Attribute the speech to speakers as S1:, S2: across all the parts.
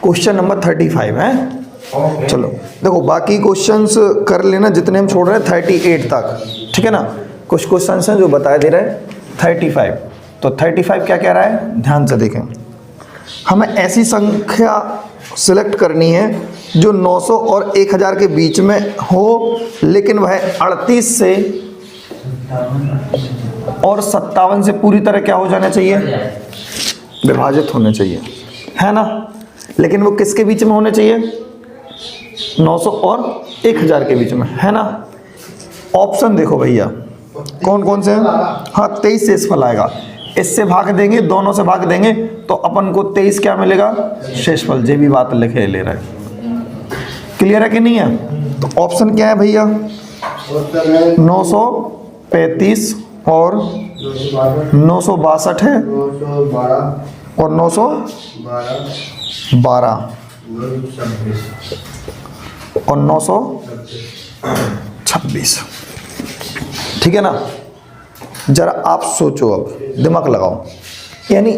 S1: Question number 35 है। चलो देखो बाकी क्वेश्चंस कर लेना जितने हम छोड़ रहे हैं 38 तक, ठीक है ना। कुछ क्वेश्चंस हैं जो बताए दे रहे हैं 35। तो 35 क्या कह रहा है, ध्यान से देखें। हमें ऐसी संख्या सिलेक्ट करनी है जो 900 और 1000 के बीच में हो, लेकिन वह 38 से और 57 से पूरी तरह क्या हो जाना चाहिए, विभाजित होने चाहिए, है ना। लेकिन वो किसके बीच में होने चाहिए, 900 और 1000 के बीच में, है ना। ऑप्शन देखो भैया कौन कौन से हैं। हाँ 23 शेषफल आएगा, इससे भाग देंगे, दोनों से भाग देंगे तो अपन को 23 क्या मिलेगा, शेषफल। जे भी बात लिखे ले रहा है, क्लियर है कि नहीं है। तो ऑप्शन क्या है भैया, 935 और 962 है और 912 और 926, ठीक है ना। जरा आप सोचो, अब दिमाग लगाओ, यानी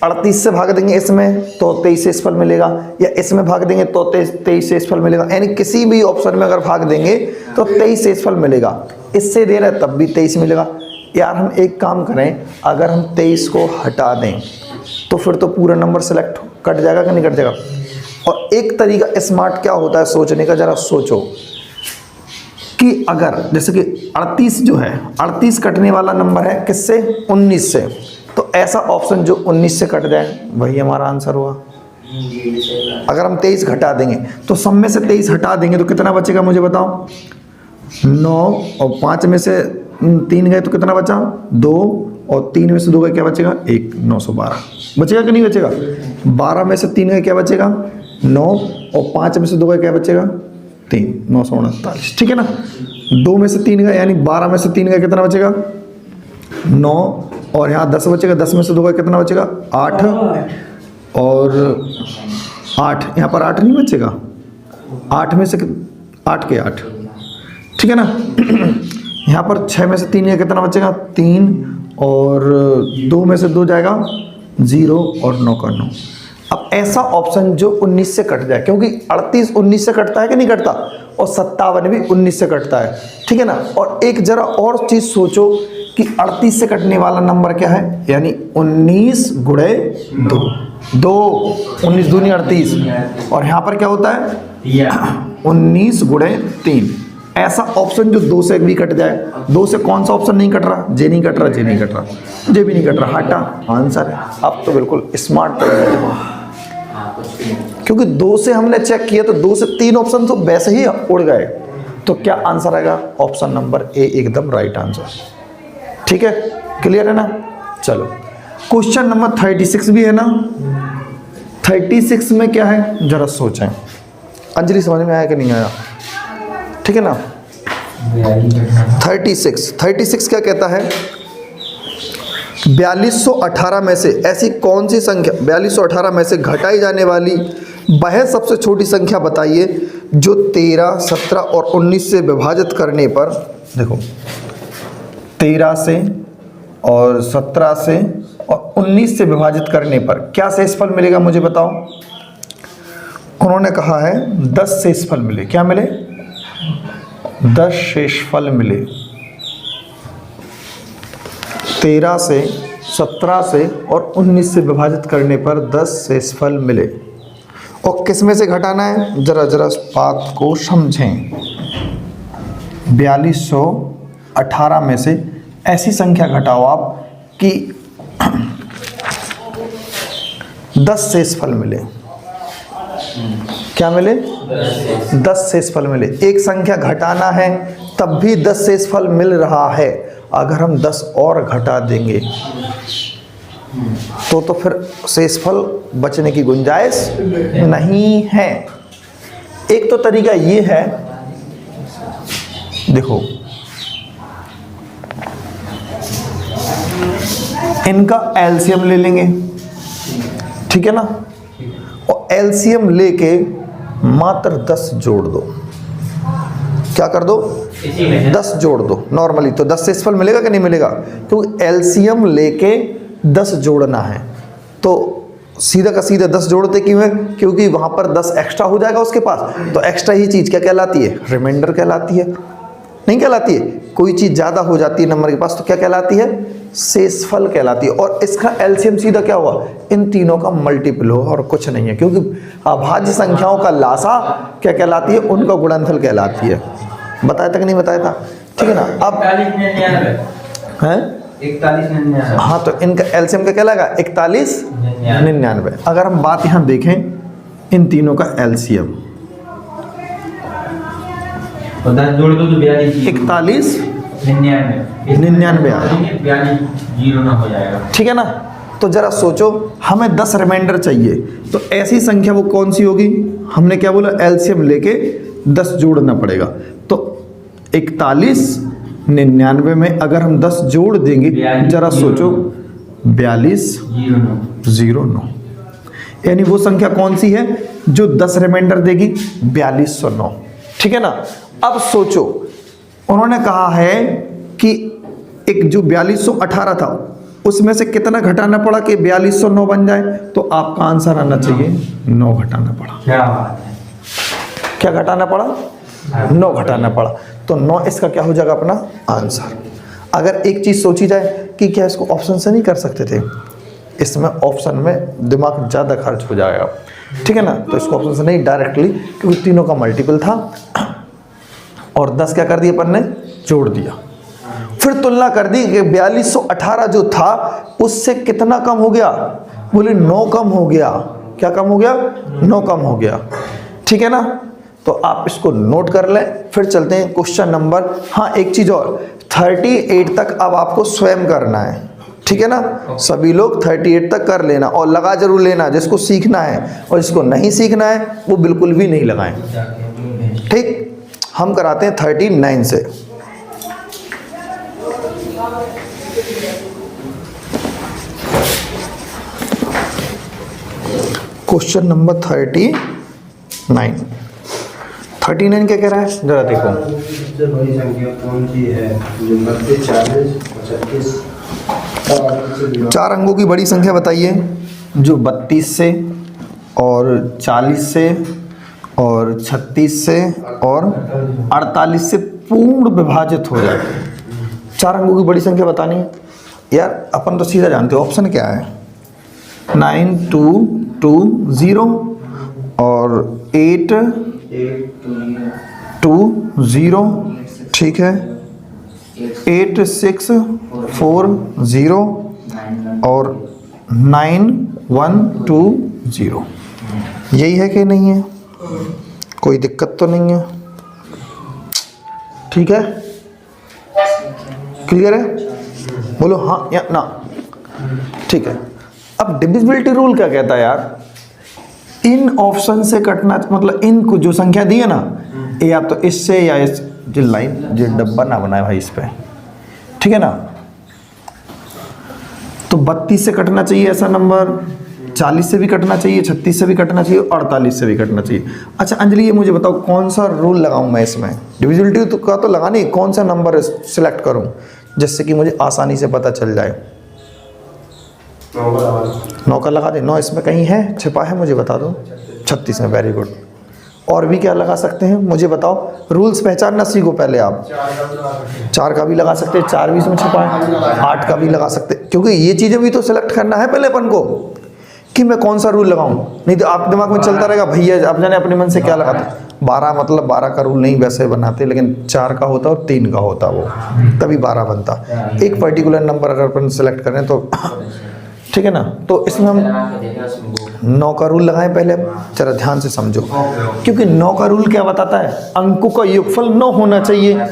S1: 38 से भाग देंगे इसमें तो 23 शेषफल मिलेगा, या इसमें भाग देंगे तो 23 शेषफल मिलेगा, यानी किसी भी ऑप्शन में अगर भाग देंगे तो 23 शेषफल मिलेगा। इससे दे रहा है तब भी 23 मिलेगा। यार हम एक काम करें, अगर हम 23 को हटा दें तो फिर तो पूरा नंबर सेलेक्ट कट जाएगा कि नहीं कट जाएगा। और एक तरीका स्मार्ट क्या होता है सोचने का, जरा सोचो कि अगर जैसे कि 38 जो है, 38 कटने वाला नंबर है किससे, 19 से, तो ऐसा ऑप्शन जो 19 से कट जाए वही हमारा आंसर हुआ। अगर हम 23 घटा देंगे तो सब में से 23 हटा देंगे तो कितना बचेगा मुझे बताओ, 9 और 5 में से 3 गए तो कितना बचा, 2 और 3 में से 2 गए क्या बचेगा, 1, 912 बचेगा कि नहीं बचेगा। 12 में से 3 गए क्या बचेगा, 9 और 5 में से 2 गए क्या बचेगा, 3, 939, ठीक है ना। 2 में से 3 गए यानी 12 में से 3 गए कितना बचेगा, 9 और यहाँ 10 बचेगा, 10 में से 2 गए कितना बचेगा, 8 और 8 यहाँ पर 8 नहीं बचेगा, 8 में से 8 के 8, ठीक है ना। यहाँ पर 6 में से 3 गए कितना बचेगा, 3 और 2 में से 2 जाएगा 0 और 9 का 9। अब ऐसा ऑप्शन जो 19 से कट जाए, क्योंकि 38 19 से कटता है कि नहीं कटता, और 57 भी 19 से कटता है, ठीक है ना। और एक जरा और चीज सोचो कि 38 से कटने वाला नंबर क्या है, यानी 19 गुणे 2, 19 दूनी 38, और यहाँ पर क्या होता है 19 गुणे 3। ऐसा ऑप्शन जो 2 से भी कट जाए, 2 से कौन सा ऑप्शन नहीं कट रहा, जे नहीं कट रहा, जे नहीं कट रहा, जे भी नहीं कट रहा, हटा आंसर है। अब तो बिल्कुल स्मार्ट हो गया, क्योंकि 2 से हमने चेक किया तो 2 से 3 ऑप्शन तो वैसे ही उड़ गए। तो क्या आंसर आएगा, ऑप्शन नंबर ए एकदम राइट आंसर, ठीक है, क्लियर है ना। चलो क्वेश्चन नंबर 36 भी है ना। 36 में क्या है जरा सोचें, अंजलि समझ में आया कि नहीं आया, ठीक है ना। 36 क्या कहता है, 4218 में से ऐसी कौन सी संख्या, 4218 में से घटाई जाने वाली वह सबसे छोटी संख्या बताइए जो 13, 17 और 19 से विभाजित करने पर, देखो 13 से और 17 से और 19 से विभाजित करने पर क्या शेषफल मिलेगा मुझे बताओ। उन्होंने कहा है 10 शेषफल मिले, क्या मिले, 10 शेषफल मिले। 13 से, 17 से और 19 से विभाजित करने पर 10 शेषफल मिले। और किस में से घटाना है, जरा जरा बात को समझें। 4218 में से ऐसी संख्या घटाओ आप कि 10 शेषफल मिले, क्या मिले, 10 शेषफल मिले। एक संख्या घटाना है तब भी 10 शेषफल मिल रहा है, अगर हम 10 और घटा देंगे तो फिर शेषफल बचने की गुंजाइश नहीं है। एक तो तरीका ये है, देखो इनका एलसीएम ले लेंगे, ठीक है ना, और एलसीएम लेके मात्र 10 जोड़ दो, क्या कर दो, 10 जोड़ दो। नॉर्मली तो 10 शेषफल मिलेगा कि नहीं मिलेगा, क्योंकि एलसीएम लेके 10 जोड़ना है। तो सीधा का सीधा 10 जोड़ते क्यों है? क्योंकि वहाँ पर 10 एक्स्ट्रा हो जाएगा उसके पास, तो एक्स्ट्रा ही चीज़ क्या कहलाती है? रिमाइंडर कहलाती है। नहीं कहलाती है? कोई चीज़ ज़्यादा हो जाती है नंबर के पास तो क्या कहलाती है? शेषफल कहलाती है। और इसका एलसीएम सीधा क्या हुआ? इन तीनों का मल्टीपल हो और कुछ नहीं है, क्योंकि अभाज्य संख्याओं का लासा क्या कहलाती है? उनका गुणनफल कहलाती है। बताया था कि नहीं बताया था? ठीक है ना। अब हैं
S2: 4199।
S1: हाँ, तो इनका एलसीएम क्या कहलाएगा? 4199। अगर हम बात यहाँ देखें इन तीनों का एलसीएम
S2: 10 जोड़ दो तो 42
S1: 99 आ रहा।
S2: 42 जीरो ना हो जाएगा।
S1: ठीक है ना। तो जरा सोचो, हमें 10 रिमाइंडर चाहिए, तो ऐसी संख्या वो कौन सी होगी? हमने क्या बोला? एलसीएम लेके 10 जोड़ना पड़ेगा। तो 4199 में अगर हम 10 जोड़ देंगे, जरा सोचो 4209, यानी वो संख्या कौन सी है जो 10 रिमाइंडर देगी? 4209। ठीक है ना। अब सोचो, उन्होंने कहा है कि एक जो 4218 था उसमें से कितना घटाना पड़ा कि 4209 बन जाए? तो आपका आंसर आना चाहिए 9 घटाना पड़ा।
S2: क्या बात है?
S1: क्या घटाना पड़ा? 9 घटाना पड़ा। तो 9 इसका क्या हो जाएगा? अपना आंसर। अगर एक चीज़ सोची जाए कि क्या इसको ऑप्शन से नहीं कर सकते थे? इसमें ऑप्शन में दिमाग ज़्यादा खर्च हो जाएगा। ठीक है ना। तो इसको ऑप्शन से नहीं, डायरेक्टली, क्योंकि तीनों का मल्टीपल था और 10 क्या कर दिया अपन ने? जोड़ दिया। फिर तुलना कर दी कि 4218 जो था उससे कितना कम हो गया? बोले 9 कम हो गया। क्या कम हो गया? 9 कम हो गया। ठीक है ना। तो आप इसको नोट कर लें। फिर चलते हैं क्वेश्चन नंबर, हाँ एक चीज़ और, 38 तक अब आपको स्वयं करना है। ठीक है ना। सभी लोग 38 तक कर लेना और लगा जरूर लेना, जिसको सीखना है, और जिसको नहीं सीखना है वो बिल्कुल भी नहीं लगाएं। ठीक। हम कराते हैं 39 से। क्वेश्चन नंबर 39 क्या कह रहा है? जरा देखो।
S3: सबसे बड़ी संख्या कौन सी है जो 90, 40, 25
S1: चार अंकों की बड़ी संख्या बताइए जो 32 से और 40 से और 36 से और 48 से पूर्ण विभाजित हो जाए। 4 अंकों की बड़ी संख्या बतानी है यार। अपन तो सीधा जानते हो ऑप्शन क्या है? 9220 और 820। ठीक है। 8640 और 9120। यही है कि नहीं है? कोई दिक्कत तो नहीं है? ठीक है, क्लियर है? बोलो हाँ या ना। ठीक है। अब डिविजिबिलिटी रूल क्या कहता है यार? इन ऑप्शन से कटना, मतलब इन जो संख्या दी है ना, या तो इससे या इस जो लाइन जो डब्बा ना बनाए भाई इस पे। ठीक है ना। तो 32 से कटना चाहिए ऐसा नंबर, 40 से भी कटना चाहिए, 36 से भी कटना चाहिए, 48 से भी कटना चाहिए। अच्छा अंजलि, ये मुझे बताओ कौन सा रूल लगाऊं मैं इसमें? डिविजिबिलिटी का तो लगानी, कौन सा नंबर सिलेक्ट करूं जिससे कि मुझे आसानी से पता चल जाए? 9 का लगा दे। 9 इसमें कहीं है, छिपा है, मुझे बता दो। 36 में, वेरी गुड। और भी क्या लगा सकते हैं मुझे बताओ? रूल्स पहचानना सीखो पहले आप। 4 का भी लगा सकते हैं, 4 भी इसमें छिपा है। 8 का भी लगा सकते हैं, क्योंकि ये चीज़ें भी तो सिलेक्ट करना है पहले अपन को कि मैं कौन सा रूल लगाऊं। नहीं तो आप दिमाग में चलता रहेगा भैया आप जाने अपने मन से क्या लगाते। 12 मतलब 12 का रूल नहीं वैसे बनाते, लेकिन 4 का होता और 3 का होता, वो तभी 12 बनता। एक पर्टिकुलर नंबर अगर अपन सेलेक्ट करें तो ठीक है ना। तो इसमें हम 9 का रूल लगाएं पहले, जरा ध्यान से समझो, क्योंकि 9 का रूल क्या बताता है? अंकों का योगफल 9 होना चाहिए।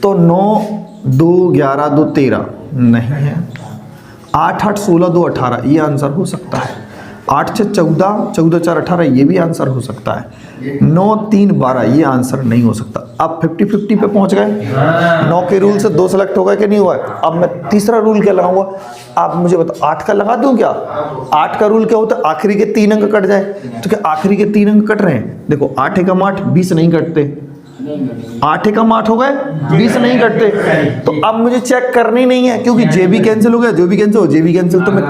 S1: तो 9 2 11 2 13 नहीं है। 8 8 16 2 18 ये आंसर हो सकता है। 8 6 14 14 4 18 ये भी आंसर हो सकता है। 9 3 12 ये आंसर नहीं हो सकता। अब 50-50 पे पहुंच गए। 9 के रूल से 2 सेलेक्ट हो गए कि नहीं हुआ? अब मैं तीसरा रूल क्या लगाऊंगा? आप मुझे बताओ। 8 का लगा दूं क्या? 8 का रूल क्या होता है? आखिरी के 3 अंक कट जाए। तो क्या आखिरी के 3 अंक कट रहे हैं? देखो 8 एकम 8 20 नहीं कटते, 8 एकम 8 हो गए, 20 नहीं कटते। तो अब मुझे चेक करनी नहीं है क्योंकि जे भी कैंसिल हो गया, जो भी कैंसिल हो, जे भी कैंसिल, तो मैं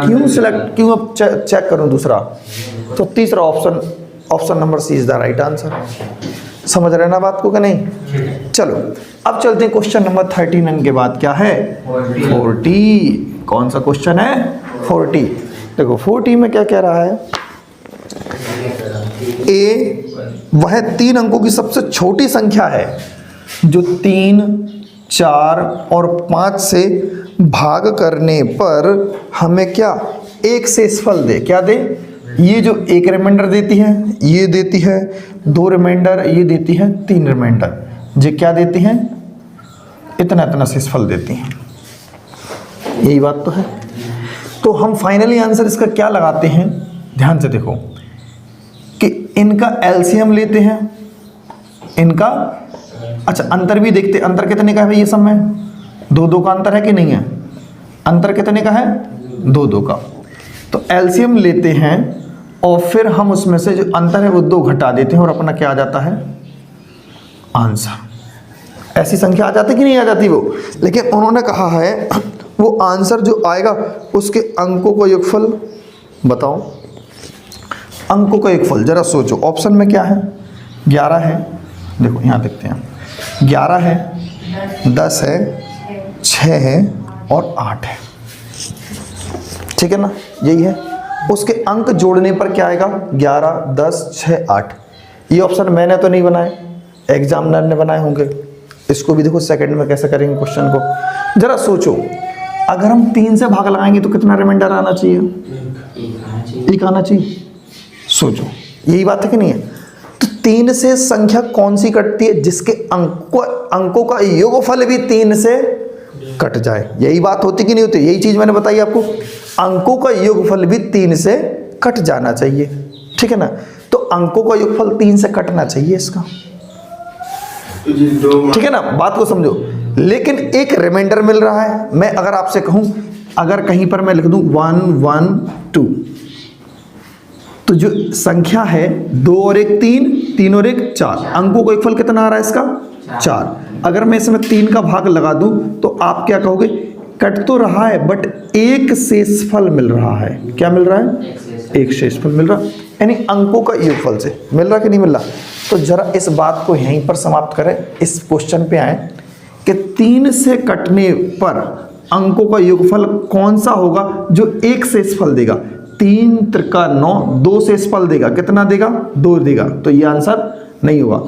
S1: क्यों अब चेक करूं दूसरा। तो तीसरा option number C is the right answer. समझ रहे ना बात को कि नहीं? चलो अब चलते हैं क्वेश्चन नंबर 39 के बाद क्या है? 40। कौन सा क्वेश्चन है? 40। देखो 40 में क्या कह रहा है? ए वह 3 अंकों की सबसे छोटी संख्या है जो 3, 4 और 5 से भाग करने पर हमें क्या 1 शेषफल दे। क्या दे? ये जो 1 रिमाइंडर देती है, ये देती है 2 रिमाइंडर, ये देती है 3 रिमाइंडर। ये क्या देती हैं? इतना इतना शेषफल देती हैं। यही बात तो है। तो हम फाइनली आंसर इसका क्या लगाते हैं? ध्यान से देखो कि इनका एलसीएम लेते हैं, इनका अच्छा अंतर भी देखते। अंतर कितने का है भाई? ये सब में 2-2 का अंतर है कि नहीं है? अंतर कितने का है? 2-2 का। तो एलसीएम लेते हैं और फिर हम उसमें से जो अंतर है वो 2 घटा देते हैं और अपना क्या आ जाता है? आंसर। ऐसी संख्या आ जाती कि नहीं आ जाती वो? लेकिन उन्होंने कहा है वो आंसर जो आएगा उसके अंकों का योगफल बताओ। अंकों का योगफल जरा सोचो। ऑप्शन में क्या है? 11 है, देखो यहाँ देखते हैं, 11 है, 10 है, 6 है और 8 है। ठीक है ना? यही है। उसके अंक जोड़ने पर क्या आएगा? 11, 10, 6, 8। ये ऑप्शन मैंने तो नहीं बनाए, एग्जामिनर ने बनाए होंगे। इसको भी देखो सेकंड में कैसे करेंगे क्वेश्चन को। जरा सोचो, अगर हम 3 से भाग लगाएंगे तो कितना रिमाइंडर आना चाहिए? 1 आना चाहिए। सोचो, यही बात है कि नहीं है? तो 3 से संख्या कौन सी कटती है? जिसके अंकों का योगफल भी 3 से कट जाए। यही बात होती कि नहीं होती? यही चीज मैंने बताई आपको। अंकों का योगफल भी 3 से कट जाना चाहिए। ठीक है ना? तो अंकों का योगफल 3 से कटना चाहिए इसका। ठीक है ना? बात को समझो। लेकिन एक रिमाइंडर मिल रहा है। मैं अगर आपसे कहूं, अगर कहीं पर मैं लिख दूं 1, 1, 2, तो जो संख्या है 2 और 1 3, 3 और 1 4, अंकों का योगफल कितना आ रहा है इसका? 4। अगर मैं इसमें 3 का भाग लगा दूं तो आप क्या कहोगे? कट तो रहा है बट 1 शेषफल मिल रहा है। क्या मिल रहा है? 1 शेषफल मिल रहा, यानी अंकों का योगफल से मिल रहा कि नहीं मिल रहा। तो जरा इस बात को यहीं पर समाप्त करें, इस क्वेश्चन पे आए कि 3 से कटने पर अंकों का योगफल कौन सा होगा जो 1 शेषफल देगा? 3 त्रिका 9, 2 शेषफल देगा। कितना देगा? 2 देगा। तो ये आंसर नहीं होगा।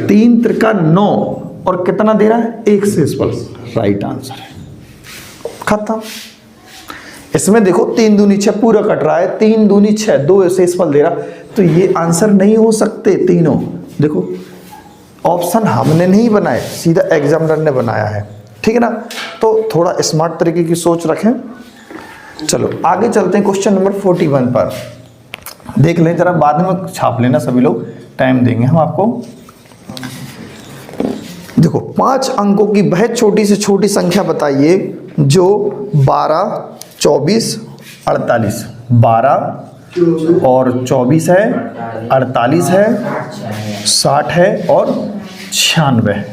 S1: 3 त्रिका 9 और कितना दे रहा है? 1 शेषफल। राइट आंसर है। खत्म। इसमें देखो 3 दूनी 6 पूरा कट रहा है, 3 दूनी 6, 2 शेषफल दे रहा, तो ये आंसर नहीं हो सकते तीनों। देखो ऑप्शन हमने नहीं बनाए, सीधा एग्जामिनर ने बनाया है। ठीक है ना? तो थोड़ा स्मार्ट तरीके की सोच रखें। चलो आगे चलते हैं क्वेश्चन नंबर 41 पर। देख लें जरा, बाद में छाप लेना सभी लोग, टाइम देंगे हम आपको। देखो 5 अंकों की बहुत छोटी से छोटी संख्या बताइए जो 12, 24, 48, 12 और 24 है, 48 है, 60 है और 96 है।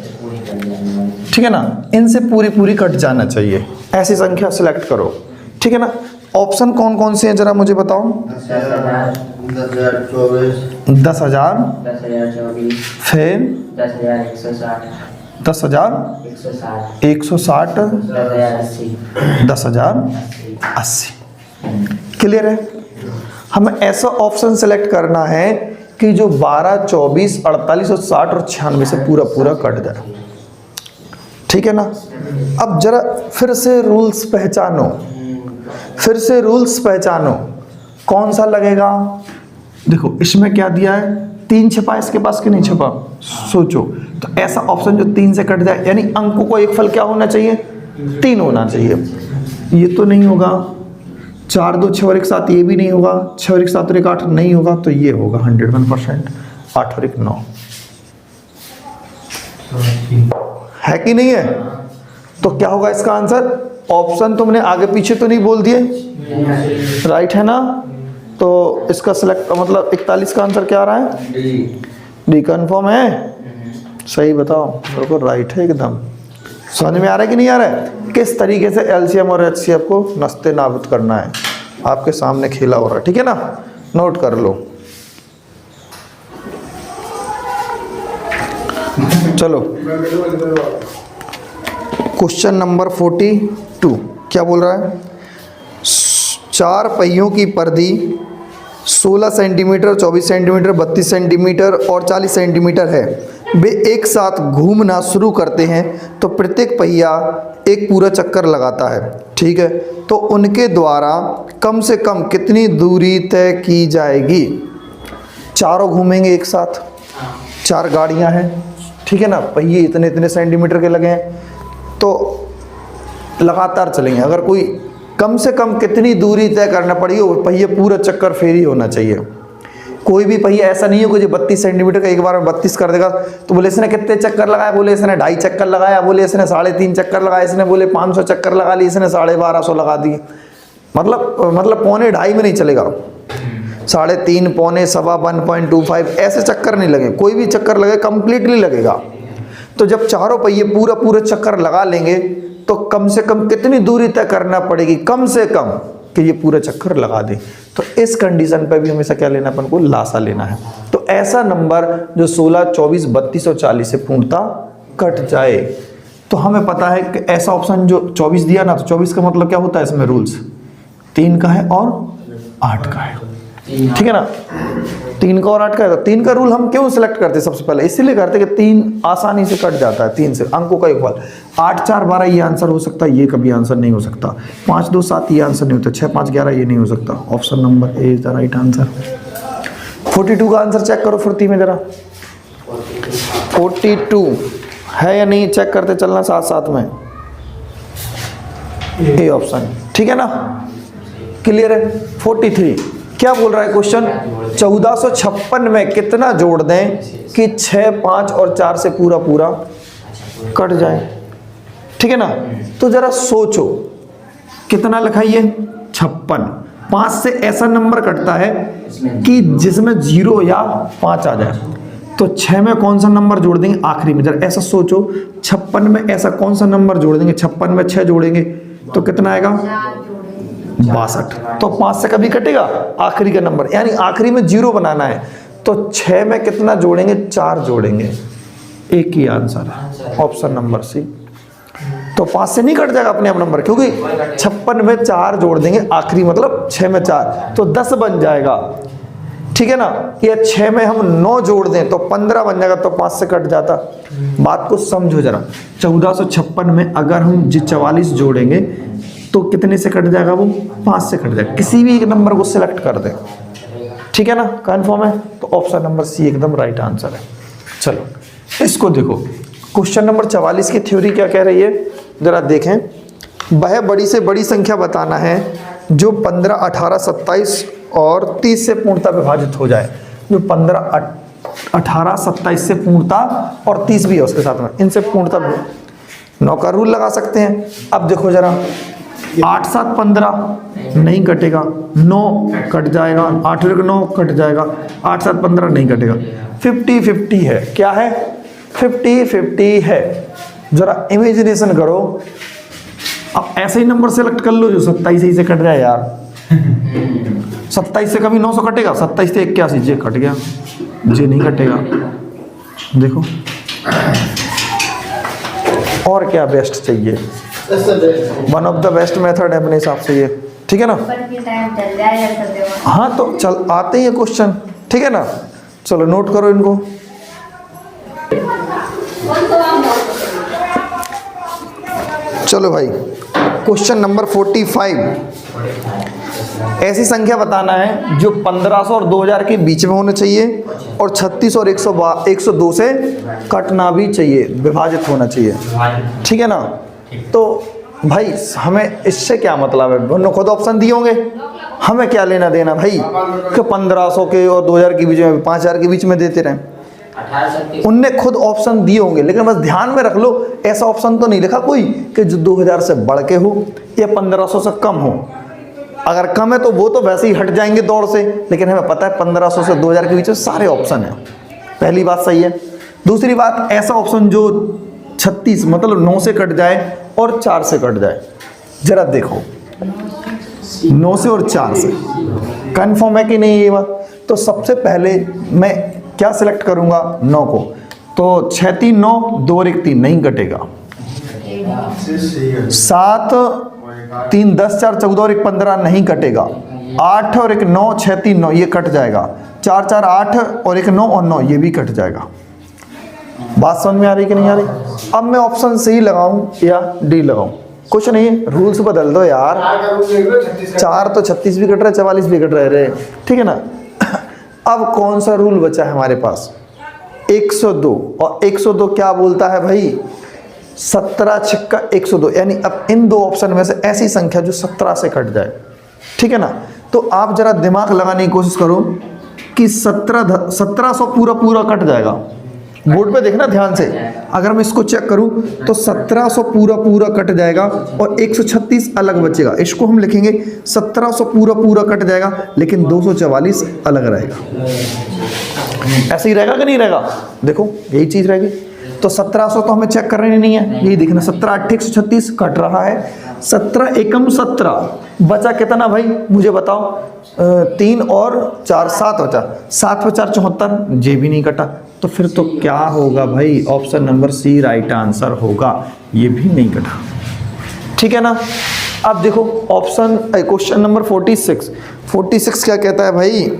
S1: ठीक है ना? इनसे पूरी पूरी कट जाना चाहिए। ऐसी संख्या सिलेक्ट करो। ठीक है ना? ऑप्शन कौन कौन से हैं जरा मुझे बताओ।
S3: 10,000,
S1: 10,000,
S3: 10,024,
S1: फिर
S3: 10,160,
S1: 10,160,
S3: 160, 10,080,
S1: 10,080। क्लियर है? हमें ऐसा ऑप्शन सेलेक्ट करना है कि जो 12, 24, 48 और 60 और 96 से पूरा पूरा कट जाए। ठीक है ना? अब जरा फिर से रूल्स पहचानो, फिर से रूल्स पहचानो। कौन सा लगेगा? देखो इसमें क्या दिया है? 3 छपा, इसके पास कि नहीं छपा? सोचो। तो ऐसा ऑप्शन जो 3 से कट जाए, यानी अंकों को एक फल क्या होना चाहिए? 3 होना चाहिए। ये तो नहीं होगा। 4, 2, 6 और 1 7, ये भी नहीं होगा। 6 और 1 7 और 1 8 नहीं होगा। तो ये होगा 101%। 8 और 1 9 है कि नहीं है? तो क्या होगा इसका आंसर? ऑप्शन तुमने आगे पीछे तो नहीं बोल दिए? राइट है ना? तो इसका सिलेक्ट मतलब 41 का आंसर क्या आ रहा है? डी कंफर्म है? सही बताओ, बिल्कुल राइट है एकदम। समझ में आ रहा है कि नहीं आ रहा है? किस तरीके से एलसीएम और एचसीएफ को नस्ते नाबूद करना है, आपके सामने खेला हो रहा है, ठीक है ना, नोट कर लो। चलो क्वेश्चन नंबर 42 क्या बोल रहा है? 4 पहियों की परिधि 16 सेंटीमीटर, 24 सेंटीमीटर, 32 सेंटीमीटर और 40 सेंटीमीटर है। वे एक साथ घूमना शुरू करते हैं तो प्रत्येक पहिया एक पूरा चक्कर लगाता है, ठीक है। तो उनके द्वारा कम से कम कितनी दूरी तय की जाएगी? चारों घूमेंगे एक साथ, 4 गाड़ियां हैं, ठीक है ना, पहिए इतने इतने सेंटीमीटर के लगे हैं, तो लगातार चलेंगे। अगर कोई कम से कम कितनी दूरी तय करना पड़ेगी, वो पहिए पूरा चक्कर फेरी होना चाहिए। कोई भी पहिया ऐसा नहीं हो कि जो 32 सेंटीमीटर का एक बार में 32 कर देगा, तो बोले इसने कितने चक्कर लगाए, बोले इसने 2.5 चक्कर लगाया, बोले इसने 3.5 चक्कर लगाए, इसने बोले 500 चक्कर लगा ली, इसने 1250 लगा दिए। मतलब पौने 2.5 में नहीं चलेगा, 3.5, पौने, सवा, 1.25 ऐसे चक्कर नहीं लगे। कोई भी चक्कर लगे कंप्लीटली लगेगा। तो जब चारों पहिए पूरा चक्कर लगा लेंगे तो कम से कम कितनी दूरी तय करना पड़ेगी, कम से कम, कि ये पूरा चक्कर लगा दे। तो इस कंडीशन पे भी हमेशा क्या लेना, अपन को लासा लेना है। तो ऐसा नंबर जो 16, 24, 32 और 40 से पूर्णता कट जाए। तो हमें पता है कि ऐसा ऑप्शन जो 24 दिया ना, तो 24 का मतलब क्या होता है, इसमें रूल्स 3 का है और 8 का है, ठीक है ना, 3 का और 8 का है। तो 3 का रूल हम क्यों सिलेक्ट करते हैं सबसे पहले? इसीलिए करते हैं कि 3 आसानी से कट जाता है, 3 से अंकों का योगफल। 8, 4, 12 ये आंसर हो सकता है, ये कभी आंसर नहीं हो सकता। 5, 2, 7 ये आंसर नहीं होता, 6, 5, 11 ये नहीं हो सकता। Option number A is the right answer. 42 का आंसर चेक करो फुर्ती में जरा, 42 है या नहीं, चेक करते चलना साथ साथ में। ए ऑप्शन, ठीक है ना, क्लियर है। 43 क्या बोल रहा है क्वेश्चन? 1456 में कितना जोड़ दें कि 6, 5 और 4 से पूरा कट जाए, ठीक है ना। तो जरा सोचो कितना लिखाइए, 56। 5 से ऐसा नंबर कटता है कि जिसमें 0 या 5 आ जाए। तो 6 में कौन सा नंबर जोड़ देंगे आखिरी में? जरा ऐसा सोचो, 56 में ऐसा कौन सा नंबर जोड़ देंगे? 56 में 6 जोड़ेंगे तो कितना आएगा? 62। तो 5 से कभी कटेगा आखिरी का नंबर, यानी आखिरी में 0 बनाना है। तो 6 में कितना जोड़ेंगे? 4 जोड़ेंगे। एक ही आंसर है, ऑप्शन नंबर सी। तो 5 से नहीं कट जाएगा अपने आप नंबर, क्योंकि 56 में 4 जोड़ देंगे आखिरी, मतलब 6 में 4 तो 10 बन जाएगा, ठीक है ना। या 6 में हम 9 जोड़ दें तो 15 बन जाएगा, तो 5 से कट जाता। बात को समझो जरा, 1456 में अगर हम 44 जोड़ेंगे तो कितने से कट जाएगा? वो 5 से कट जाएगा। किसी भी एक नंबर को सिलेक्ट कर दें, ठीक है ना, कंफर्म है। तो ऑप्शन नंबर सी एकदम राइट आंसर है। चलो इसको देखो, क्वेश्चन नंबर 44 की थ्योरी क्या कह रही है, जरा देखें। वह बड़ी से बड़ी संख्या बताना है जो 15, 18, 27 और 30 से पूर्णता विभाजित हो जाए। जो 15, 18, 27 से पूर्णता और 30 भी है उसके साथ में, इनसे पूर्णता 9 का रूल लगा सकते हैं। अब देखो जरा, 8, 7, 15 नहीं कटेगा, 9 कट जाएगा, 8 और 9 कट जाएगा, 8, 7, 15 नहीं कटेगा। 50-50 है, क्या है? 50-50 है। जरा इमेजिनेशन करो, अब ऐसे ही नंबर सेलेक्ट कर लो जो 27 ही से कट जाए यार। 27 से कभी 900 कटेगा? 27 से 81 जे कट गया, जे नहीं कटेगा। देखो और क्या बेस्ट चाहिए, one of the best method है अपने हिसाब से ये, ठीक है ना। हाँ तो चल आते ही क्वेश्चन, ठीक है ना। चलो नोट करो इनको। चलो भाई, क्वेश्चन नंबर 45। ऐसी संख्या बताना है जो 1500 और 2000 के बीच में होना चाहिए और 36 और 102 से कटना भी चाहिए, विभाजित होना चाहिए, ठीक है ना। तो भाई हमें इससे क्या मतलब है, उन्होंने खुद ऑप्शन दिए होंगे, हमें क्या लेना देना भाई कि 1500 के और 2000 के बीच में, 5000 के बीच में देते रहें। उनने खुद ऑप्शन दिए होंगे, लेकिन बस ध्यान में रख लो ऐसा ऑप्शन तो नहीं लिखा कोई कि जो 2000 से बढ़ के हो या 1500 से कम हो। अगर कम है तो वो तो वैसे ही हट जाएंगे दौड़ से, लेकिन हमें पता है 1500 से 2000 के बीच में सारे ऑप्शन हैं। पहली बात सही है। दूसरी बात, ऐसा ऑप्शन जो 36 मतलब 9 से कट जाए और 4 से कट जाए, जरा देखो 9 से और 4 से कंफर्म है कि नहीं ये बात। तो सबसे पहले मैं क्या सिलेक्ट करूंगा, 9 को, तो 6 3 9, 2 और 1 3 नहीं कटेगा। 7 3 10 4 14 और 1 15 नहीं कटेगा। 8 और 1 9, 6 3 9 ये कट जाएगा। 4 4 8 और 1 9 और 9 ये भी कट जाएगा। बात समझ में आ रही कि नहीं आ रही। अब मैं ऑप्शन सी लगाऊं या डी लगाऊं, कुछ नहीं, रूल्स बदल दो यार। 4 तो 36 भी कट रहा है, 44 भी कट रहे, ठीक है ना। अब कौन सा रूल बचा है हमारे पास, 102, और 102 क्या बोलता है भाई, 17 छक्का 102, यानी अब इन दो ऑप्शन में से ऐसी संख्या जो 17 से कट जाए, ठीक है ना। तो आप जरा दिमाग लगाने की कोशिश करो कि 1700 पूरा कट जाएगा। बोर्ड पे देखना ध्यान से, अगर मैं इसको चेक करूं तो 1700 पूरा कट जाएगा और 136 अलग बचेगा। इसको हम लिखेंगे 1700 पूरा कट जाएगा, लेकिन 244 अलग रहेगा। ऐसे ही रहेगा कि नहीं रहेगा, देखो यही चीज रहेगी। तो 1700 तो हमें चेक करनी नहीं है, यही देखना 17 8 136 कट रहा है। 17 एकम 17 बचा कितना भाई मुझे बताओ, 3 और 4 7 बचा, 7 पे 4 74, ये भी नहीं कटा। तो फिर तो क्या होगा भाई, option number C right answer होगा, ये भी नहीं कटा, ठीक है ना। अब देखो ऑप्शन क्वेश्चन नंबर 46 क्या कहता है भाई,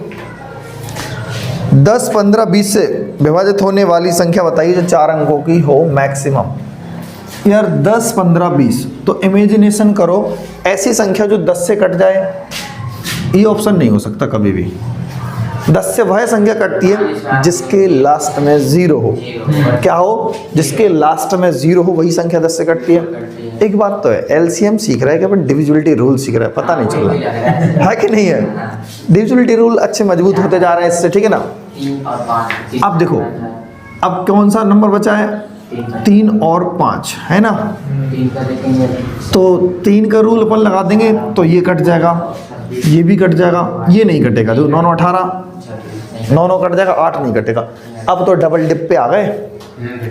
S1: 10 15 20 से विभाजित होने वाली संख्या बताइए जो 4 अंकों की हो मैक्सिमम। यार 10 15 20, तो इमेजिनेशन करो ऐसी संख्या जो 10 से कट जाए, ये ऑप्शन नहीं हो सकता कभी भी। 10 से वह संख्या कटती है जिसके लास्ट में 0 हो, क्या हो, जिसके लास्ट में 0 हो वही संख्या 10 से कटती है। एक बात तो है, एलसीएम सीख रहा है कि अपन डिविजिबिलिटी रूल सीख रहा है, पता नहीं चल रहा है कि नहीं है। डिविजिबिलिटी रूल अच्छे मजबूत होते जा रहे हैं इससे, ठीक है ना। अब देखो अब कौन सा नंबर बचा है, 3 और 5 है ना। तो 3 का रूल अपन लगा देंगे तो ये कट जाएगा, ये भी कट जाएगा, ये नहीं कटेगा। जो 9 9 18, 9 9 कट जाएगा, 8 नहीं कटेगा। अब तो डबल डिप पे आ गए,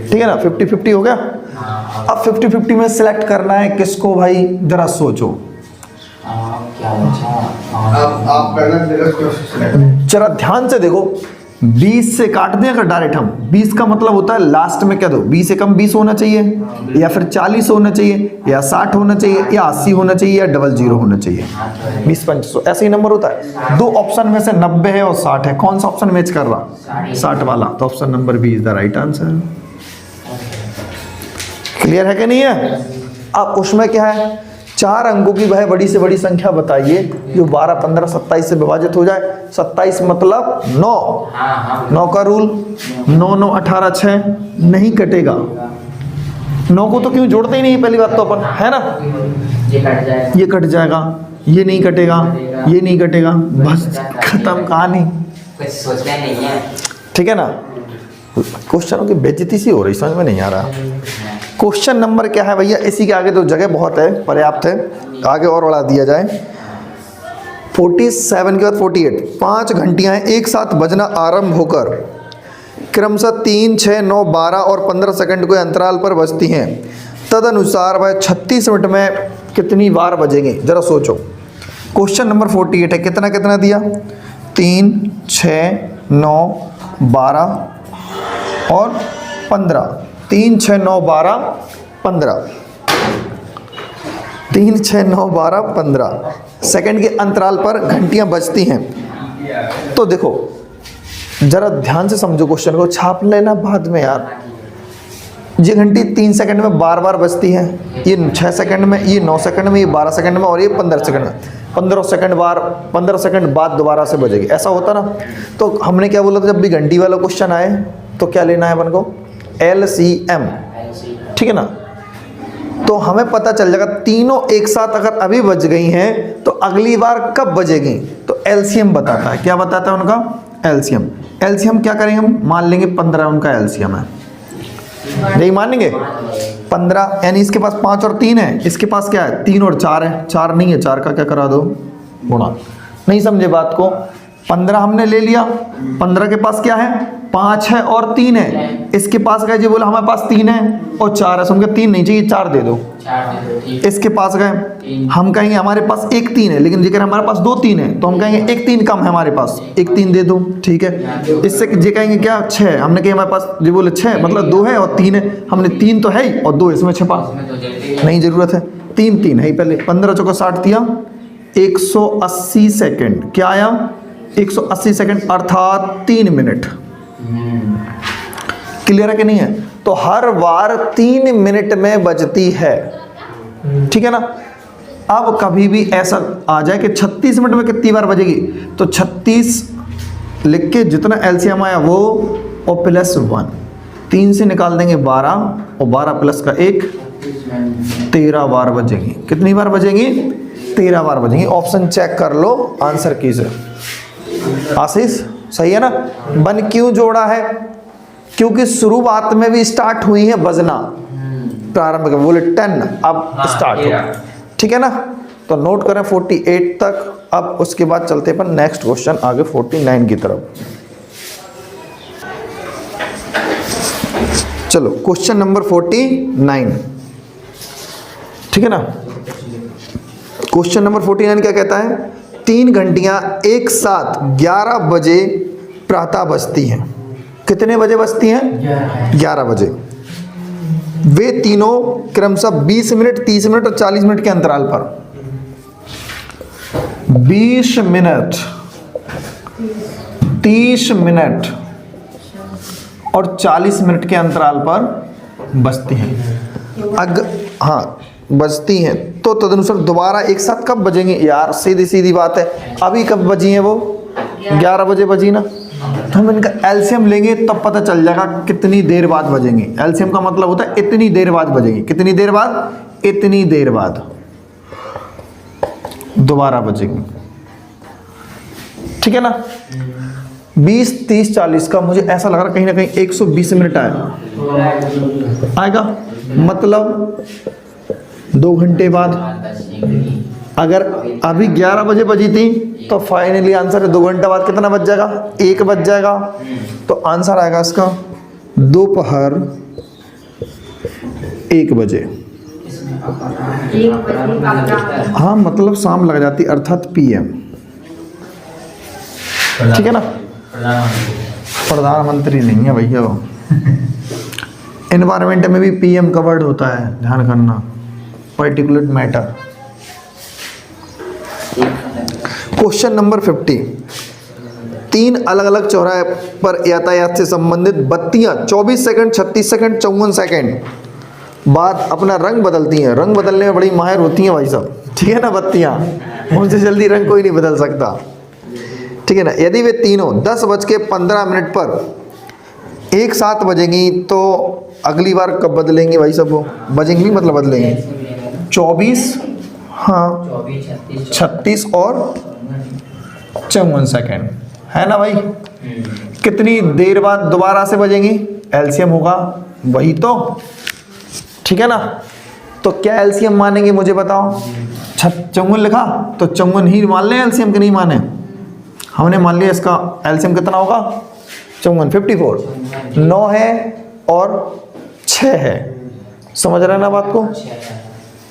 S1: ठीक है ना, 50-50 हो गया। अब 50-50 में सिलेक्ट करना है किसको भाई, जरा सोचो।
S3: आप करना,
S1: जरा ध्यान से देखो, 20 से काट दें अगर डायरेक्ट हम, 20 का मतलब होता है लास्ट में क्या दो, 20 से कम 20 होना चाहिए, या फिर 40 होना चाहिए, या 60 होना चाहिए, या 80 होना चाहिए, या 00 होना चाहिए। 20 25 ऐसे ही नंबर होता है। दो ऑप्शन में से 90 है और 60 है, कौन सा ऑप्शन मैच कर रहा, 60 वाला। तो option number B is the right answer. Clear है कि नहीं है। अब उसमें क्या है, 4 अंकों की वह बड़ी से बड़ी संख्या बताइए जो 12 15 27 से विभाजित हो जाए। 27 मतलब 9 का रूल, 9 9 18 6 नहीं कटेगा। 9 को तो क्यों जोड़ते ही नहीं, पहली बात तो अपन, है ना। ये कट जाएगा, ये नहीं कटेगा, ये नहीं कटेगा, बस खत्म कहानी, ठीक है ना। क्वेश्चनों की बेइज्जती सी हो रही, समझ में नहीं आ रहा। क्वेश्चन नंबर क्या है भैया, इसी के आगे तो जगह बहुत है, पर्याप्त है, आगे और बढ़ा दिया जाए। 47 के बाद 48, 5 घंटियां एक साथ बजना आरंभ होकर क्रमशः 3 6 9 12 और 15 सेकंड के अंतराल पर बजती हैं। तदनुसार वह 36 मिनट में कितनी बार बजेंगे, जरा सोचो। क्वेश्चन नंबर 48 है, कितना कितना दिया, 3 6 9 12 और 15, 3 6 9 12 15, 3 6 9 12 15 सेकंड के अंतराल पर घंटियां बजती हैं। तो देखो जरा ध्यान से समझो क्वेश्चन को, छाप लेना बाद में यार। ये घंटी 3 सेकंड में बार बार बजती है, ये 6 सेकंड में, ये 9 सेकंड में, ये 12 सेकंड में, और ये 15 सेकंड में। 15 सेकंड बाद दोबारा से बजेगी, ऐसा होता ना। तो हमने क्या बोला था, जब भी घंटी वाला क्वेश्चन आए तो क्या लेना है अपन को, LCM, ठीक है ना। तो हमें पता चल जाएगा तीनों एक साथ अगर अभी बज गई हैं तो अगली बार कब बजेगी, तो LCM बताता है। क्या बताता है उनका, LCM क्या करेंगे हम, मान लेंगे 15 उनका LCM है, नहीं मानेंगे 15, यानी इसके पास 5 और 3 है, इसके पास क्या है 3 और 4 है, 4 नहीं है, 4 का क्या करा दो, गुणा। नहीं समझे बात को, 15 हमने ले लिया, 15 के पास क्या है 5 है और 3 है, इसके पास गए जी बोला हमारे पास 3 है और 4 है, समझे 3 नहीं चाहिए 4 दे दो।
S2: 4 दे दो, ठीक।
S1: इसके पास गए, हम कहेंगे हमारे पास एक 3 है, लेकिन जेकर हमारे पास 2 3 है तो हम कहेंगे एक 3 कम है हमारे पास, एक 3 दे दो, ठीक है। इससे जे कहेंगे क्या 6 है, हमने कहा हमारे पास जी बोले 6 मतलब 2 है और 3 है, हमने 3 तो है ही और 2 इसमें छिपा,
S2: इसमें तो जल्दी
S1: नहीं ज़रूरत है, 3 3 है ही पहले। 15 चौका 60 दिया 180 सेकेंड, क्या आया 180 सेकेंड अर्थात 3 मिनट। क्लियर है कि नहीं है? तो हर बार 3 मिनट में बजती है, ठीक है ना। अब कभी भी ऐसा आ जाए कि 36 मिनट में कितनी बार बजेगी, तो 36 लिख के जितना एलसीएम आया वो और प्लस 1, 3 से निकाल देंगे 12 और 12 प्लस का 1, 13 बार बजेंगी। कितनी बार बजेंगी? 13 बार बजेंगी। ऑप्शन चेक कर लो आंसर की से। आशीष सही है ना। बन क्यों जोड़ा है? क्योंकि शुरुआत में भी स्टार्ट हुई है बजना, प्रारंभ में बोले 10 अब स्टार्ट हो, ठीक है ना। तो नोट करें 48 तक। अब उसके बाद चलते अपन नेक्स्ट क्वेश्चन आगे 49 की तरफ। चलो क्वेश्चन नंबर 49, ठीक है ना। क्वेश्चन नंबर 49 क्या कहता है? 3 घंटियां एक साथ 11 बजे प्रातः बजती हैं। कितने बजे बजती हैं? 11 बजे। वे तीनों क्रमशः 20 मिनट, 30 मिनट और 40 मिनट के अंतराल पर, 20 मिनट, 30 मिनट और 40 मिनट के अंतराल पर बजती हैं। हाँ बजती हैं, तो तदनुसार दोबारा एक साथ कब बजेंगे? यार सीधी सीधी बात है, अभी कब बजी है वो? 11 बजे बजी ना। तो हम इनका एलसीएम लेंगे तब पता चल जाएगा कितनी देर बाद बजेंगे। एलसीएम का मतलब होता है इतनी देर बाद बजेंगे। कितनी देर बाद? इतनी देर बाद दोबारा बजेंगे, ठीक है ना। 20, 30, 40 का मुझे ऐसा लग रहा कहीं ना कहीं 120 मिनट आएगा, मतलब 2 घंटे बाद। अगर अभी 11 बजे बजी थी तो फाइनली आंसर है 2 घंटे बाद कितना बज जाएगा? 1 बज जाएगा। तो आंसर आएगा इसका दोपहर 1 बजे। हाँ मतलब शाम लग जाती अर्थात पीएम, ठीक है ना। प्रधानमंत्री नहीं है भैया वो। एनवायरमेंट में भी पीएम का वर्ड होता है, ध्यान करना, पर्टिकुलर मैटर। क्वेश्चन नंबर 50, 3 अलग अलग चौराहे पर यातायात से संबंधित बत्तियां 24 सेकंड, 36 सेकंड, 54 सेकंड बाद अपना रंग बदलती हैं। रंग बदलने में बड़ी माहिर होती हैं भाई साहब, ठीक है ना। बत्तियां उनसे जल्दी रंग कोई नहीं बदल सकता, ठीक है ना। यदि वे तीनों 10:15 पर एक साथ बजेंगी तो अगली बार कब बदलेंगे भाई साहब? वो बजेंगी मतलब बदलेंगे 24, हाँ 36 और 54 सेकेंड, है ना भाई। कितनी देर बाद दोबारा से बजेंगी? एलसीएम होगा वही तो, ठीक है ना। तो क्या एलसीएम मानेंगे मुझे बताओ? 54 लिखा तो 54 ही मान लें एलसीएम के, नहीं माने? हमने मान लिया इसका एलसीएम कितना होगा? 54, 54, 9 है और 6 है, समझ रहे ना बात को।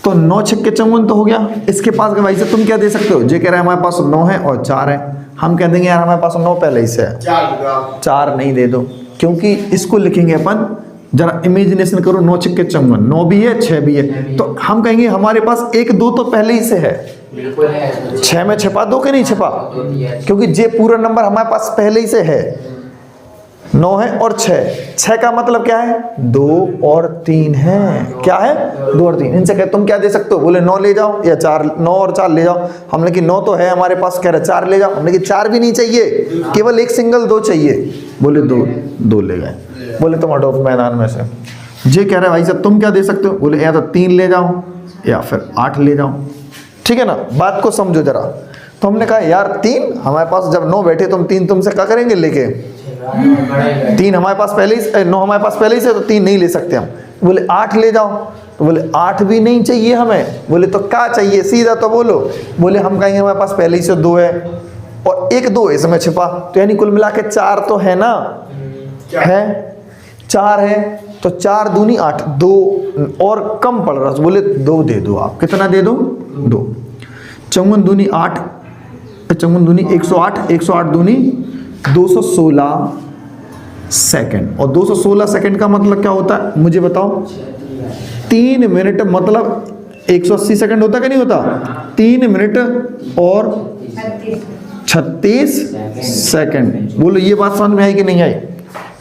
S1: तो 9 6 54 तो हो गया। इसके पास भाई से तुम क्या दे सकते हो? जे कह रहे हैं हमारे पास 9 है और 4 है, हम कह देंगे यार हमारे पास 9 पहले ही से है, 4 नहीं दे दो, क्योंकि इसको लिखेंगे अपन, जरा इमेजिनेशन करो, 9 6 54, 9 भी है 6 भी है, तो हम कहेंगे हमारे पास 1 2 तो पहले ही से है, 6 में छिपा दो कि नहीं छिपा? क्योंकि जे पूरा नंबर हमारे पास पहले ही से है, 9 है और 6 का मतलब क्या है? 2 और 3 है। क्या है? 2 और 3। इनसे कहे तुम क्या दे सकते हो? बोले 9 ले जाओ या 4, 9 और 4 ले जाओ। हमने कि 9 तो है हमारे पास, कह रहे 4 ले जाओ। हमने कि 4 भी नहीं चाहिए, केवल एक सिंगल 2 चाहिए। बोले 2 ले गए। बोले तुम हटो मैदान में से। जे कह रहे भाई साहब तुम क्या दे सकते हो? बोले या तो 3 ले जाओ या फिर 8 ले जाओ, ठीक है ना। बात को समझो जरा। तो हमने कहा यार 3 हमारे पास, जब 9 बैठे तुम 3 तुमसे क्या करेंगे लेके? 3 हमारे पास पहले ही, 9 हमारे पास पहले ही से, तो 3 नहीं ले सकते हम। बोले 8 ले जाओ, तो बोले 8 भी नहीं चाहिए हमें। बोले तो क्या चाहिए? सीधा तो बोलो। बोले हम कहेंगे हमारे पास पहले ही से 2 है और 1 2 इसमें छिपा, तो यानी कुल मिला के 4 तो है ना। है 4 है, तो 4 दूनी 8, 2 और कम पड़ रहा है, बोले 2 दे दो आप। कितना दे दो? 2। 54 दूनी 8, 54 दूनी 108, 108 दूनी 216 सेकंड। और 216 सेकंड का मतलब क्या होता है मुझे बताओ? 3 मिनट मतलब 180 सेकंड होता कि नहीं होता? 3 मिनट और 36 सेकंड। बोलो ये बात समझ में आई कि नहीं आई?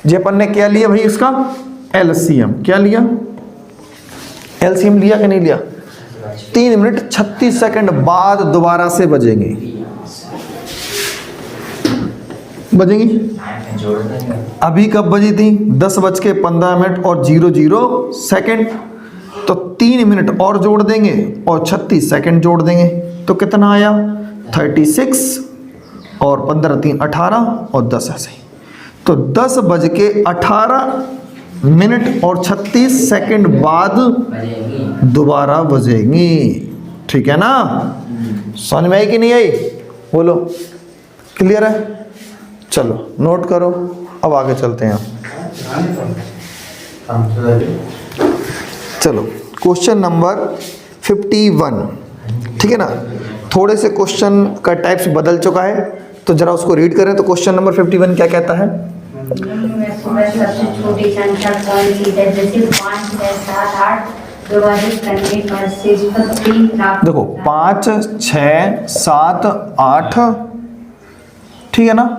S1: जे अपन ने क्या लिया भाई इसका? एलसीएम। क्या लिया? एलसीएम लिया कि नहीं लिया? 3 मिनट 36 सेकंड बाद दोबारा से बजेंगे। अभी कब बजी थी? 10:15 और 00 सेकंड। तो 3 मिनट और जोड़ देंगे और 36 सेकंड जोड़ देंगे, तो कितना आया? 36 और 15 3 18 और 10 ऐसे ही। तो 10:18 और 36 सेकंड बाद दोबारा बजेंगी। ठीक है ना? समझ में आई कि नहीं आई? बोलो क्लियर है? चलो नोट करो, अब आगे चलते हैं। चलो क्वेश्चन नंबर 51। ठीक है ना? थोड़े से क्वेश्चन का टाइप्स बदल चुका है, तो जरा उसको रीड करें। तो क्वेश्चन नंबर 51 क्या कहता है?
S4: सबसे छोटी संख्या कौन सी है? जैसे 5, 6, 7, 8 विभाजित करने पर शेषफल 3 प्राप्त।
S1: देखो 5, 6, 7, 8, ठीक है ना?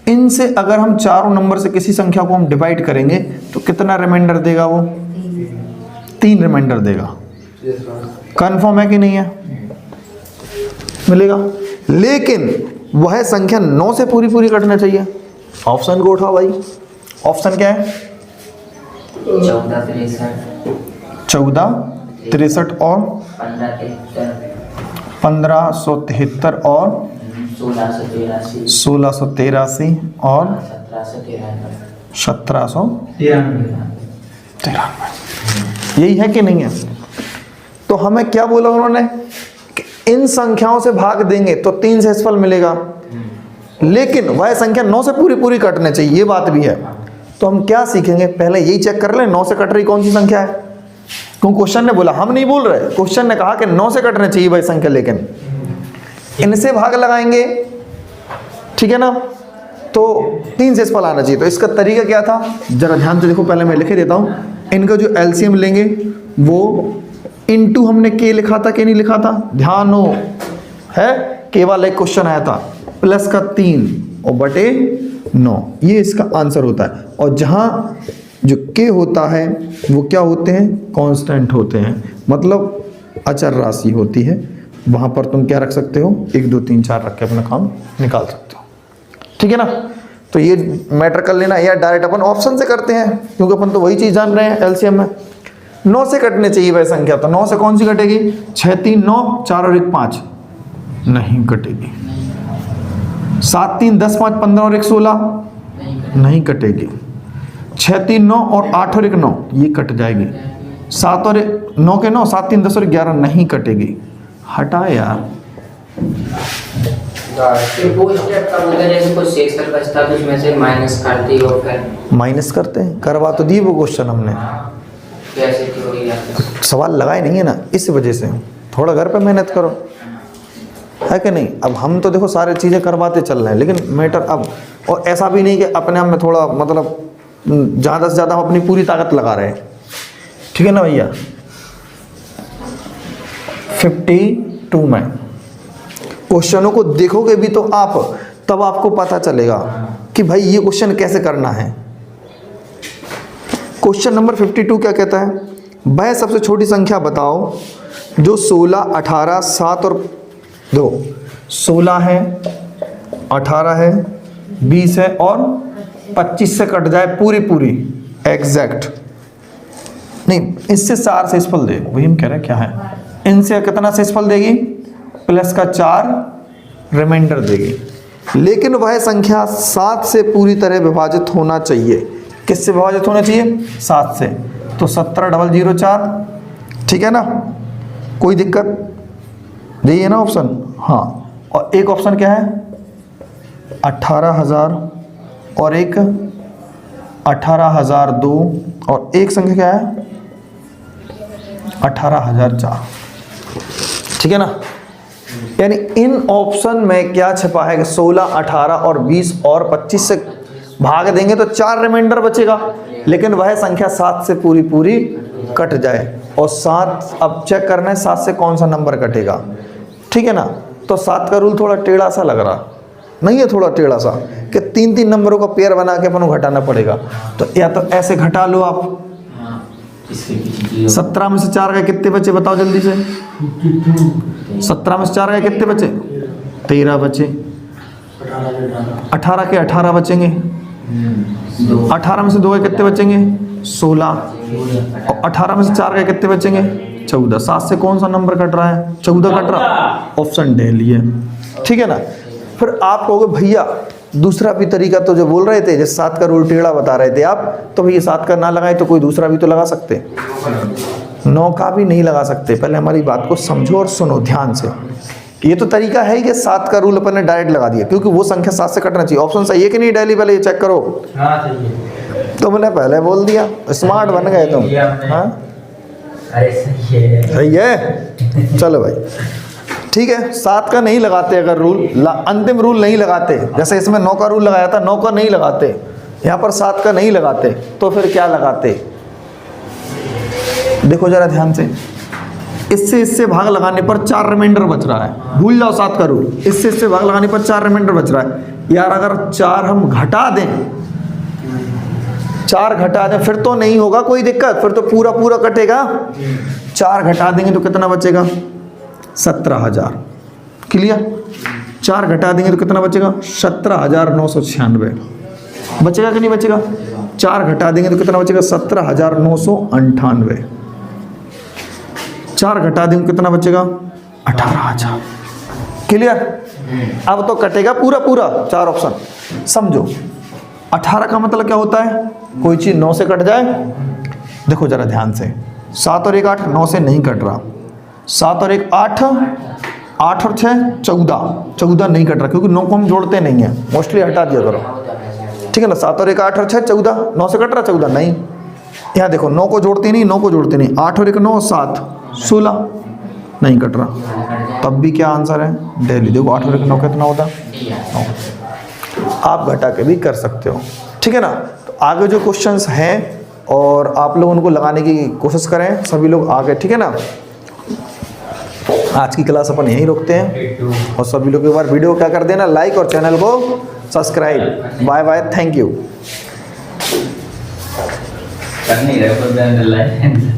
S1: इनसे अगर हम चारों नंबर से किसी संख्या को हम डिवाइड करेंगे तो कितना रिमाइंडर देगा? वो 3 रिमाइंडर देगा। कंफर्म है कि नहीं है? मिलेगा। लेकिन वह संख्या 9 से पूरी पूरी कटना चाहिए। ऑप्शन को उठाओ भाई। ऑप्शन क्या है?
S2: 14, 63
S1: 14, 63 और 1573 और 1683 और 1793। यही है कि नहीं है? तो हमें क्या बोला उन्होंने कि इन संख्याओं से भाग देंगे तो 3 से शेषफल मिलेगा, लेकिन वह संख्या 9 से पूरी पूरी कटने चाहिए। ये बात भी है। तो हम क्या सीखेंगे? पहले यही चेक कर लें 9 से कट रही कौन सी संख्या है। क्यों? क्वेश्चन ने बोला, हम नहीं बोल रहे। क्वेश्चन ने कहा कि 9 से कटने चाहिए वह संख्या, लेकिन इनसे भाग लगाएंगे। ठीक है ना? तो 3 से शेषफल आना चाहिए। तो इसका तरीका क्या था जरा ध्यान से देखो। पहले मैं लिख देता हूं। इनका जो एलसीएम लेंगे वो इनटू हमने के लिखा था कि नहीं लिखा था? ध्यान हो है, केवल एक क्वेश्चन आया था प्लस का 3 और बटे 9, ये इसका आंसर होता है। और जहां जो के होता है वो क्या होते हैं? कांस्टेंट होते हैं, मतलब अचर राशि होती है। वहां पर तुम क्या रख सकते हो? 1 2 3 4 रख के अपना काम निकाल सकते हो। ठीक है ना? तो ये मैटर कर लेना, या डायरेक्ट अपन ऑप्शन से करते हैं क्योंकि अपन तो वही चीज जान रहे हैं एलसीएम में। 9 से कटने चाहिए वह संख्या, तो 9 से कौन सी कटेगी? 6 3 9, 4 और 1 5, नहीं कटेगी। 7 3 10 5 15 और 1 16, नहीं कटेगी। 6 3 9 और 8 और 1 9, ये कट जाएगी। 7 और 9 के 9, 7 3 10 और 11, नहीं कटेगी। हटा यार।
S2: वो स्टेप का होता है जैसे कोई शेषफल बचता तो उसमें से माइनस करती हो, फिर
S1: माइनस करते हैं। करवा तो दी वो क्वेश्चन हमने,
S2: कैसे थ्योरी
S1: सवाल लगाए नहीं है ना, इस वजह से। थोड़ा घर पे मेहनत करो, है कि नहीं? अब हम तो देखो सारी चीज़ें करवाते चल रहे हैं, लेकिन मैटर अब, और ऐसा भी नहीं कि अपने आप में थोड़ा मतलब ज़्यादा से ज़्यादा हम अपनी पूरी ताकत लगा रहे हैं। ठीक है ना भैया? 52 में क्वेश्चनों को देखोगे भी तो आप, तब आपको पता चलेगा कि भाई ये क्वेश्चन कैसे करना है। क्वेश्चन नंबर 52 क्या कहता है? वह सबसे छोटी संख्या बताओ जो 16, 18, 7 और 2, 16 है, 18 है, 20 है और 25 से कट जाए पूरी पूरी एग्जैक्ट। नहीं, इससे 4 शेषफल दे, वही हम कह रहे हैं। क्या है? इनसे कितना शेषफल देगी? प्लस का 4 रिमाइंडर देगी। लेकिन वह संख्या 7 से पूरी तरह विभाजित होना चाहिए। किससे विभाजित होना चाहिए? 7 से। तो 17,004, ठीक है ना? कोई दिक्कत? यही है ना ऑप्शन? हाँ। और एक ऑप्शन क्या है? 18,000 और एक 18,002 और एक संख्या क्या है 18,004। ठीक है ना। यानी इन ऑप्शन में क्या छिपा है कि 16, 18 और 20 और 25 से भाग देंगे तो 4 रिमाइंडर बचेगा, लेकिन वह संख्या 7 से पूरी पूरी कट जाए। और 7 अब चेक करना है 7 से कौन सा नंबर कटेगा। ठीक है ना। तो 7 का रूल थोड़ा टेढ़ा सा लग रहा नहीं है, थोड़ा टेढ़ा सा कि 3-3 नंबरों का पेयर बना के अपन को घटाना पड़ेगा। तो या तो ऐसे घटा लो आप। 17 में से 4 गए कितने बचे बताओ जल्दी से। 17 में से 4 गए कितने बचे 13 बचे। 18 के 18 बचेंगे। 18 में से 2 गए कितने बचेंगे 16। और 18 में से 4 गए कितने बचेंगे 14। 7 से कौन सा नंबर कट रहा है 14 कट रहा। ऑप्शन डी लिए। ठीक है ना। फिर आप कहोगे भैया दूसरा भी तरीका तो जो बोल रहे थे, जैसे 7 का रूल टेढ़ा बता रहे थे आप, तो भैया 7 का ना लगाए तो कोई दूसरा भी तो लगा सकते। 9 का भी नहीं लगा सकते। पहले हमारी बात को समझो और सुनो ध्यान से। ये तो तरीका है कि 7 का रूल अपन ने डायरेक्ट लगा दिया, क्योंकि वो संख्या 7 से कटना चाहिए। ऑप्शन सही है कि नहीं डेली पहले ये चेक करो। तुमने पहले बोल दिया, स्मार्ट बन गए तुम। हाँ सही है। चलो भाई ठीक है। 7 का नहीं लगाते अगर रूल, अंतिम रूल नहीं लगाते, जैसे इसमें 9 का रूल लगाया था, 9 का नहीं लगाते, यहाँ पर 7 का नहीं लगाते, तो फिर क्या लगाते देखो जरा ध्यान से। इससे भाग लगाने पर 4 रिमाइंडर बच रहा है। भूल जाओ 7 का रूल। इससे भाग लगाने पर 4 रिमाइंडर बच रहा है। यार अगर 4 हम घटा दें, 4 घटा दें फिर तो नहीं होगा कोई दिक्कत, फिर तो पूरा पूरा कटेगा। 4 घटा देंगे तो कितना बचेगा 17,000। क्लियर। 4 घटा देंगे तो कितना बचेगा 17,996 बचेगा कि नहीं बचेगा। 4 घटा देंगे तो कितना बचेगा 17,998। 4 घटा देंगे कितना बचेगा 18,000। क्लियर। अब तो कटेगा पूरा पूरा 4 ऑप्शन। समझो 18 का मतलब क्या होता है, कोई चीज 9 से कट जाए। देखो जरा ध्यान से, 7 और 1 8, 9 से नहीं कट रहा। 7 और 1 8, 8 और 6 14 नहीं कट रहा, क्योंकि 9 को हम जोड़ते नहीं है, मोस्टली हटा दिया करो। ठीक है ना। 7 और 1 8 और 6 14, 9 से कट रहा 14 नहीं। यहाँ देखो 9 को जोड़ते नहीं, 9 को जोड़ते नहीं। 8 और 1 9 7 16 नहीं कट रहा, तब भी क्या आंसर है डेली। देखो 8 और 1 9 कितना होता है 9। आप घटा के भी कर सकते हो। ठीक है ना। तो आगे जो क्वेश्चंस हैं और आप लोग उनको लगाने की कोशिश करें सभी लोग आगे। ठीक है ना। आज की क्लास अपन यहीं रोकते हैं और सभी लोग एक बार वीडियो क्या कर देना लाइक और चैनल को subscribe. Bye bye, thank you.
S5: करनी रहे